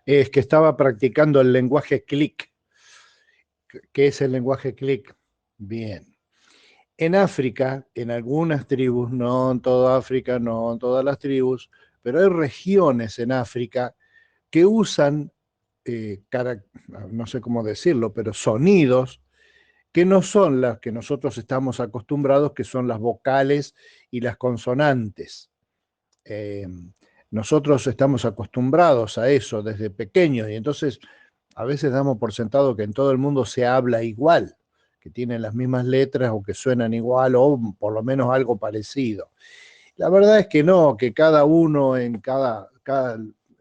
Es que estaba practicando el lenguaje click. ¿Qué es el lenguaje click? Bien. En África, en algunas tribus, no en toda África, no en todas las tribus, pero hay regiones en África que usan, no sé cómo decirlo, pero sonidos que no son las que nosotros estamos acostumbrados, que son las vocales y las consonantes. Eh, Nosotros estamos acostumbrados a eso desde pequeños y entonces a veces damos por sentado que en todo el mundo se habla igual, que tienen las mismas letras o que suenan igual o por lo menos algo parecido. La verdad es que no, que cada uno en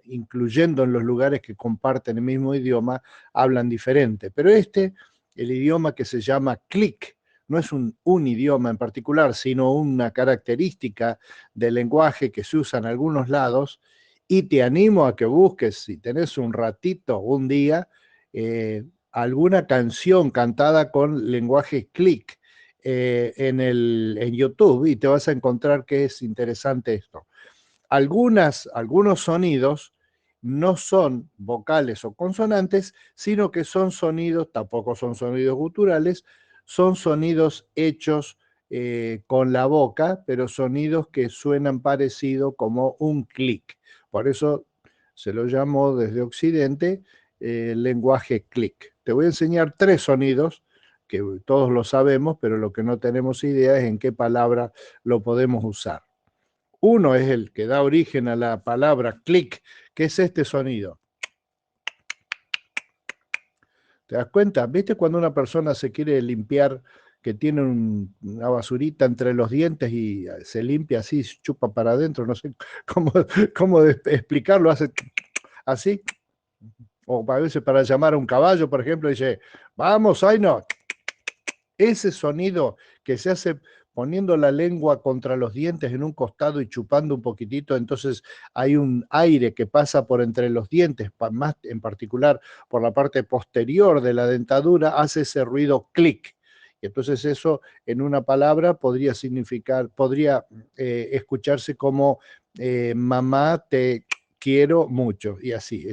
incluyendo en los lugares que comparten el mismo idioma, hablan diferente. Pero el idioma que se llama click, no es un idioma en particular, sino una característica del lenguaje que se usa en algunos lados, y te animo a que busques, si tenés un ratito, un día, alguna canción cantada con lenguaje click en YouTube, y te vas a encontrar que es interesante esto. Algunos sonidos no son vocales o consonantes, sino que son sonidos, tampoco son sonidos guturales, son sonidos hechos con la boca, pero sonidos que suenan parecido como un clic. Por eso se lo llamo desde Occidente lenguaje clic. Te voy a enseñar tres sonidos que todos lo sabemos, pero lo que no tenemos idea es en qué palabra lo podemos usar. Uno es el que da origen a la palabra clic, que es este sonido. ¿Te das cuenta? ¿Viste cuando una persona se quiere limpiar, que tiene una basurita entre los dientes y se limpia así, chupa para adentro? No sé cómo, cómo explicarlo, hace así. O a veces para llamar a un caballo, por ejemplo, dice, vamos, ay no. Ese sonido que se hace poniendo la lengua contra los dientes en un costado y chupando un poquitito, entonces hay un aire que pasa por entre los dientes, más en particular por la parte posterior de la dentadura, hace ese ruido clic. Y entonces eso en una palabra podría significar, podría escucharse como mamá te quiero mucho, y así,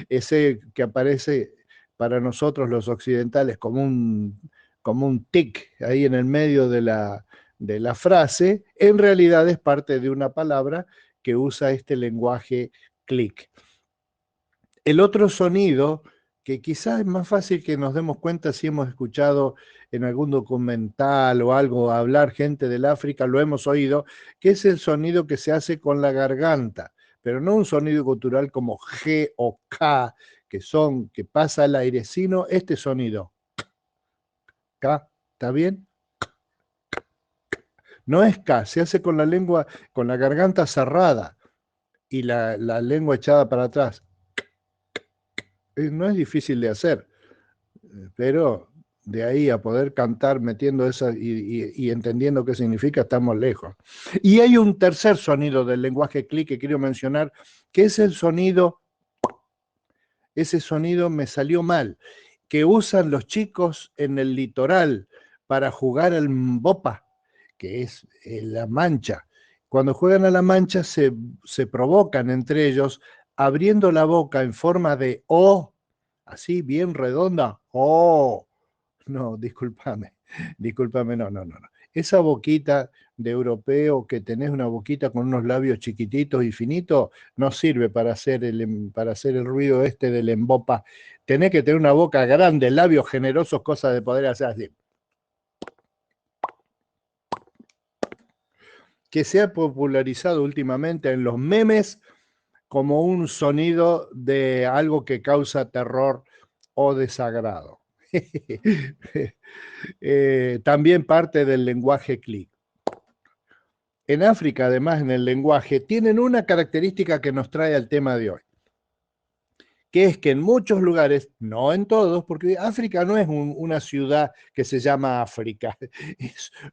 ese que aparece para nosotros los occidentales como un tic ahí en el medio de la frase, en realidad es parte de una palabra que usa este lenguaje clic. El otro sonido, que quizás es más fácil que nos demos cuenta si hemos escuchado en algún documental o algo hablar gente del África, lo hemos oído, que es el sonido que se hace con la garganta, pero no un sonido cultural como G o K, que pasa el aire, sino este sonido. K, ¿está bien? No es K, se hace con la lengua, con la garganta cerrada y la lengua echada para atrás. No es difícil de hacer, pero de ahí a poder cantar metiendo esa y entendiendo qué significa, estamos lejos. Y hay un tercer sonido del lenguaje clic que quiero mencionar, que es el sonido, ese sonido me salió mal, que usan los chicos en el litoral para jugar al mbopa, que es la mancha. Cuando juegan a la mancha se provocan entre ellos abriendo la boca en forma de O, así bien redonda. Oh, no, discúlpame, no. Esa boquita de europeo que tenés una boquita con unos labios chiquititos y finitos, no sirve para hacer el ruido este del embopa. Tenés que tener una boca grande, labios generosos, cosa de poder hacer así. Que se ha popularizado últimamente en los memes como un sonido de algo que causa terror o desagrado. También parte del lenguaje clic. En África, además, en el lenguaje, tienen una característica que nos trae al tema de hoy, que es que en muchos lugares, no en todos, porque África no es una ciudad que se llama África,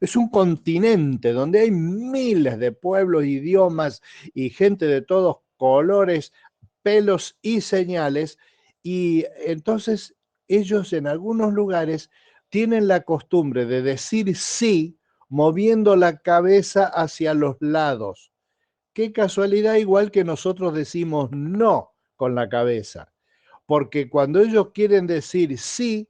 es un continente donde hay miles de pueblos, idiomas y gente de todos colores, pelos y señales, y entonces ellos en algunos lugares tienen la costumbre de decir sí moviendo la cabeza hacia los lados. Qué casualidad, igual que nosotros decimos no con la cabeza. porque cuando ellos quieren decir sí,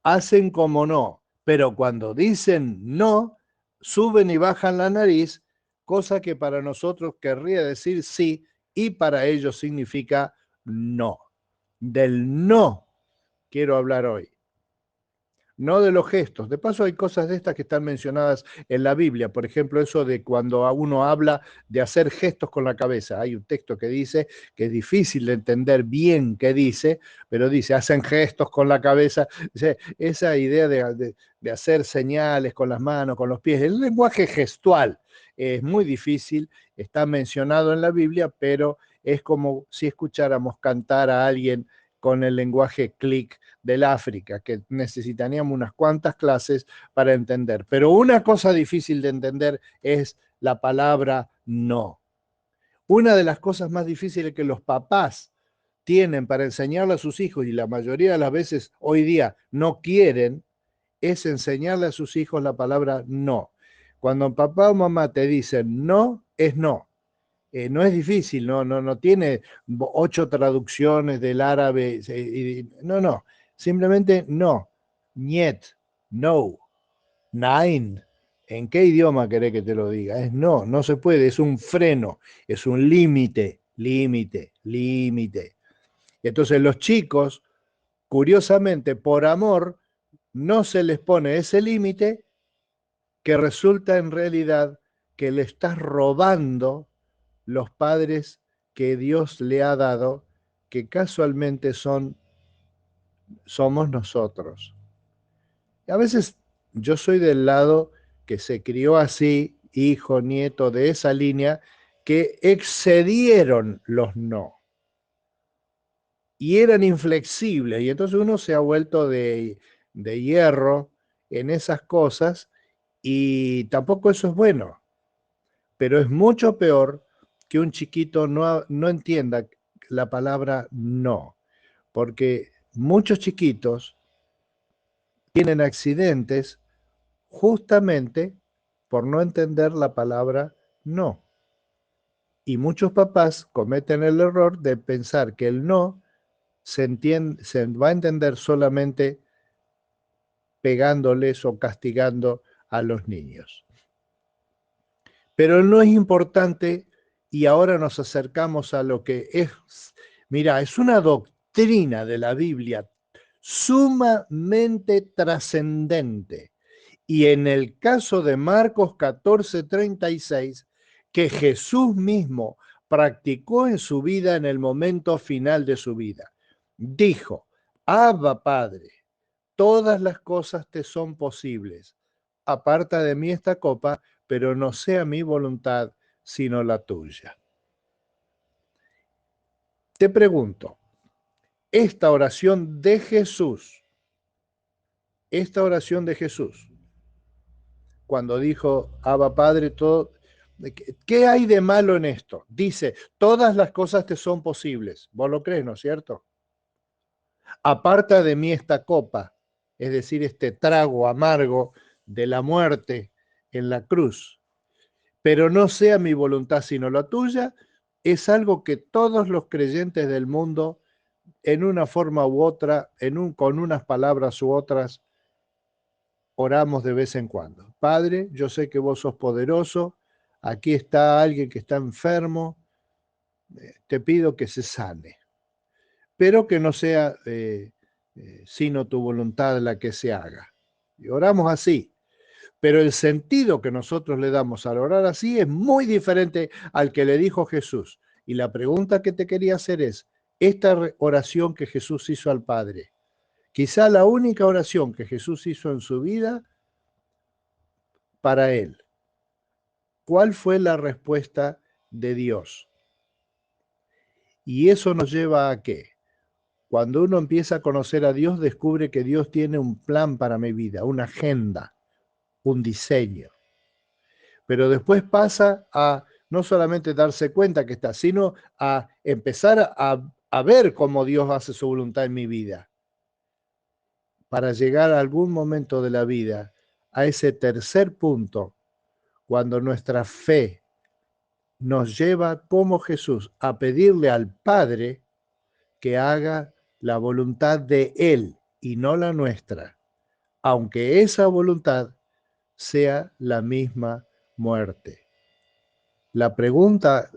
hacen como no, pero cuando dicen no, suben y bajan la nariz, cosa que para nosotros querría decir sí y para ellos significa no. Del no quiero hablar hoy, no de los gestos. De paso, hay cosas de estas que están mencionadas en la Biblia. Por ejemplo, eso de cuando uno habla de hacer gestos con la cabeza. Hay un texto que dice que es difícil de entender bien qué dice, pero dice, hacen gestos con la cabeza. O sea, esa idea de hacer señales con las manos, con los pies, el lenguaje gestual es muy difícil, está mencionado en la Biblia, pero es como si escucháramos cantar a alguien con el lenguaje clic del África, que necesitaríamos unas cuantas clases para entender. Pero una cosa difícil de entender es la palabra no. Una de las cosas más difíciles que los papás tienen para enseñarle a sus hijos, y la mayoría de las veces hoy día no quieren, es enseñarle a sus hijos la palabra no. Cuando papá o mamá te dicen no, es no. No es difícil, no tiene 8 traducciones del árabe, no, simplemente no, niet, no, nein. ¿En qué idioma querés que te lo diga? Es no, no se puede, es un freno, es un límite, límite, límite. Y entonces los chicos, curiosamente, por amor, no se les pone ese límite que resulta en realidad que le estás robando los padres que Dios le ha dado, que casualmente somos nosotros. Y a veces yo soy del lado que se crió así, hijo, nieto de esa línea, que excedieron los no y eran inflexibles. Y entonces uno se ha vuelto de hierro en esas cosas y tampoco eso es bueno. Pero es mucho peor que un chiquito no entienda la palabra no, porque muchos chiquitos tienen accidentes justamente por no entender la palabra no. Y muchos papás cometen el error de pensar que el no se va a entender solamente pegándoles o castigando a los niños. Pero no es importante y ahora nos acercamos a lo que es, mira, es una doctrina de la Biblia sumamente trascendente. Y en el caso de Marcos 14:36, que Jesús mismo practicó en su vida en el momento final de su vida, dijo, Abba Padre, todas las cosas te son posibles. Aparta de mí esta copa, pero no sea mi voluntad, sino la tuya. Te pregunto, esta oración de Jesús, cuando dijo, Abba Padre, todo, ¿qué hay de malo en esto? Dice, todas las cosas te son posibles. Vos lo crees, ¿no es cierto? Aparta de mí esta copa, es decir, este trago amargo de la muerte en la cruz, pero no sea mi voluntad sino la tuya, es algo que todos los creyentes del mundo, en una forma u otra, con unas palabras u otras, oramos de vez en cuando. Padre, yo sé que vos sos poderoso, aquí está alguien que está enfermo, te pido que se sane, pero que no sea sino tu voluntad la que se haga. Y oramos así. Pero el sentido que nosotros le damos al orar así es muy diferente al que le dijo Jesús. Y la pregunta que te quería hacer es, esta oración que Jesús hizo al Padre, quizá la única oración que Jesús hizo en su vida para él, ¿cuál fue la respuesta de Dios? Y eso nos lleva a qué? Cuando uno empieza a conocer a Dios, descubre que Dios tiene un plan para mi vida, una agenda, un diseño. Pero después pasa a no solamente darse cuenta que está, sino a empezar a ver cómo Dios hace su voluntad en mi vida, para llegar a algún momento de la vida, a ese tercer punto, cuando nuestra fe nos lleva como Jesús a pedirle al Padre que haga la voluntad de Él y no la nuestra, aunque esa voluntad sea la misma muerte. La pregunta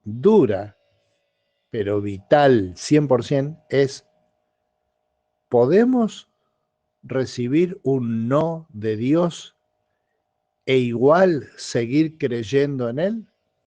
dura, pero vital 100% es, ¿podemos recibir un no de Dios e igual seguir creyendo en Él?